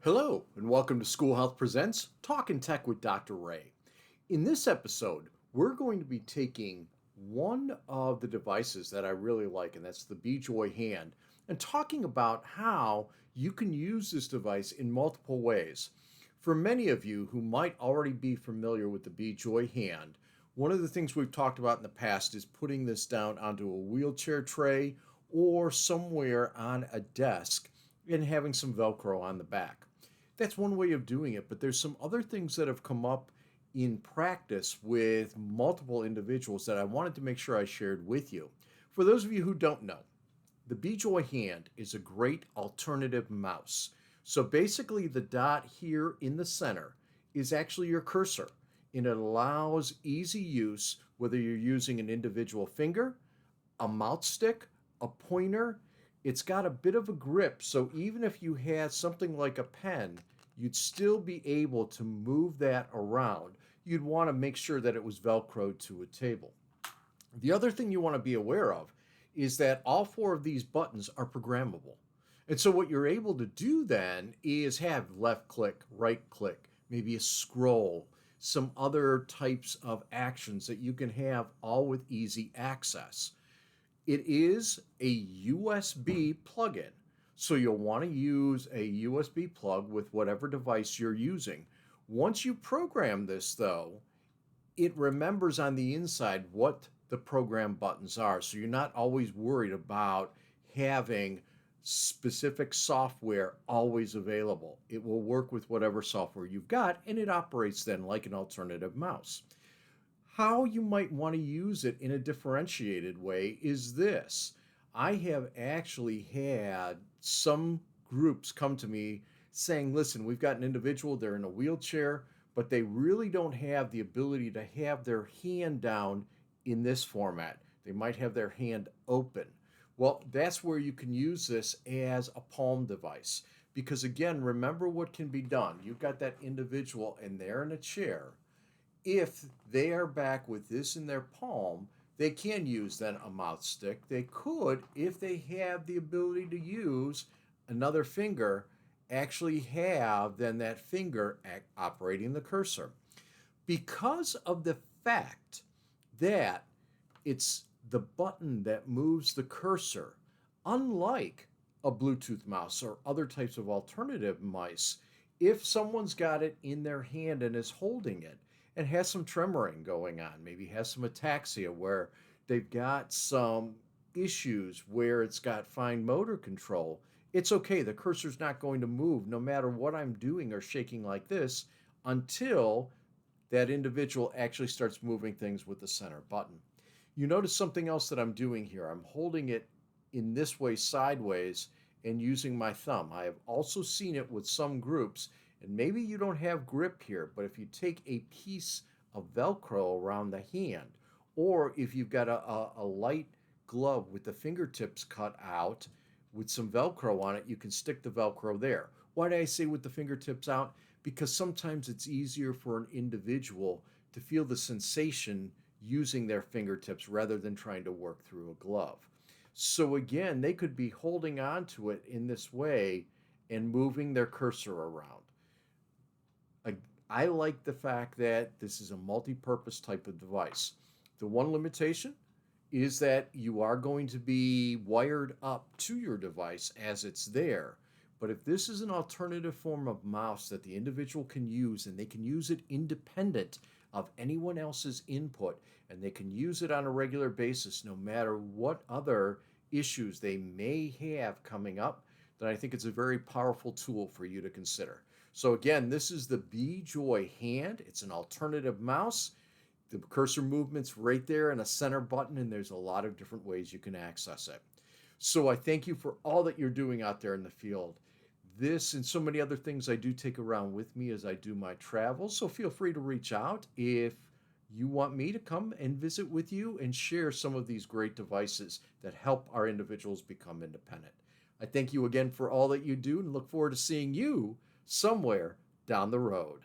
Hello, and welcome to School Health Presents Talkin Tech with Dr. Ray. In this episode, we're going to be taking one of the devices that I really like, and that's the BJoy Hand, and talking about how you can use this device in multiple ways. For many of you who might already be familiar with the BJoy Hand, one of the things we've talked about in the past is putting this down onto a wheelchair tray or somewhere on a desk and having some Velcro on the back. That's one way of doing it, but there's some other things that have come up in practice with multiple individuals that I wanted to make sure I shared with you. For those of you who don't know, the BJoy Hand is a great alternative mouse. So basically the dot here in the center is actually your cursor, and it allows easy use whether you're using an individual finger, a mouse stick, a pointer. It's got a bit of a grip, so even if you had something like a pen, you'd still be able to move that around. You'd want to make sure that it was Velcroed to a table. The other thing you want to be aware of is that all four of these buttons are programmable. And so what you're able to do then is have left click, right click, maybe a scroll, some other types of actions that you can have all with easy access. It is a USB plug-in, so you'll want to use a USB plug with whatever device you're using. Once you program this, though, it remembers on the inside what the program buttons are, so you're not always worried about having specific software always available. It will work with whatever software you've got, and it operates then like an alternative mouse. How you might want to use it in a differentiated way is this. I have actually had some groups come to me saying, listen, we've got an individual, they're in a wheelchair, but they really don't have the ability to have their hand down in this format. They might have their hand open. Well, that's where you can use this as a palm device. Because again, remember what can be done. You've got that individual and they're in a chair. If they are back with this in their palm, they can use then a mouse stick. They could, if they have the ability to use another finger, actually have then that finger operating the cursor. Because of the fact that it's the button that moves the cursor, unlike a Bluetooth mouse or other types of alternative mice, if someone's got it in their hand and is holding it, and has some tremoring going on, maybe has some ataxia where they've got some issues where it's got fine motor control, it's okay. The cursor's not going to move no matter what I'm doing or shaking like this until that individual actually starts moving things with the center button. You notice something else that I'm doing here. I'm holding it in this way sideways and using my thumb. I have also seen it with some groups. And maybe you don't have grip here, but if you take a piece of Velcro around the hand, or if you've got a light glove with the fingertips cut out with some Velcro on it, you can stick the Velcro there. Why do I say with the fingertips out? Because sometimes it's easier for an individual to feel the sensation using their fingertips rather than trying to work through a glove. So again, they could be holding on to it in this way and moving their cursor around. I like the fact that this is a multi-purpose type of device. The one limitation is that you are going to be wired up to your device as it's there. But if this is an alternative form of mouse that the individual can use, and they can use it independent of anyone else's input, and they can use it on a regular basis no matter what other issues they may have coming up, then I think it's a very powerful tool for you to consider. So again, this is the BJoy Hand. It's an alternative mouse. The cursor movement's right there and a center button, and there's a lot of different ways you can access it. So I thank you for all that you're doing out there in the field. This and so many other things I do take around with me as I do my travels, so feel free to reach out if you want me to come and visit with you and share some of these great devices that help our individuals become independent. I thank you again for all that you do and look forward to seeing you somewhere down the road.